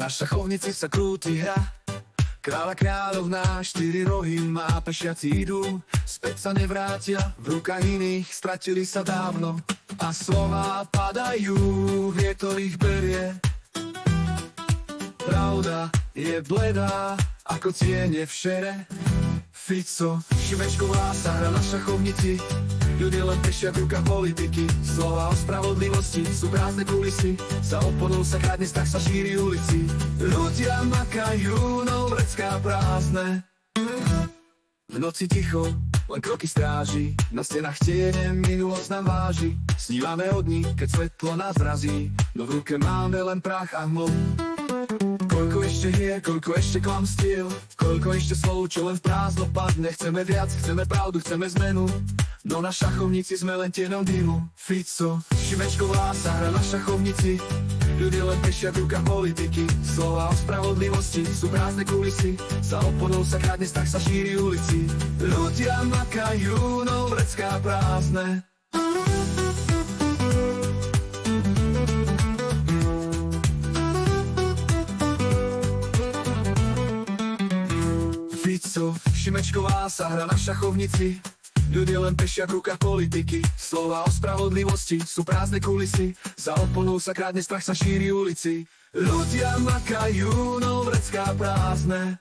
Na šachovnici sa krúti hra, kráľa kráľovná, 4 rohy má, pešiaci idú, späť sa nevrátia, v rukách iných stratili sa dávno. A slová padajú, vietor ich berie. Pravda je bledá, ako tiene v šere. Fico, Šimečková sa hra na šachovnici, ľudia len pešia v rukách politiky. Slova o spravodlivosti sú prázdne kulisy, za oponou sa kradne, strach sa šíri ulici. Ľudia makajú, no vrecká prázdne. V noci ticho, len kroky stráži, na stenách tiene, minulosť nám váži. Snívame o dní, keď svetlo nás razí, no v ruke máme len prach a hmlu. Koľko ešte hier, koľko ešte klamstiev, koľko ešte slov, čo len v prázdno padne. Chceme viac, chceme pravdu, chceme zmenu, no na šachovnici sme len tieňom dymu. Fico, Šimečková sa hra na šachovnici, ľudia len pešia v rukách politiky. Slova o spravodlivosti sú prázdne kulisy, za oponou sa kradne, strach sa šíri ulici. Ľudia makajú, no vrecká prázdne. Fico, Šimečková sa hra na šachovnici, ľudia len pešia v rukách politiky. Slova o spravodlivosti sú prázdne kulisy, za oponou sa kradne, strach sa šíri ulici. Ľudia makajú, no vrecká prázdne.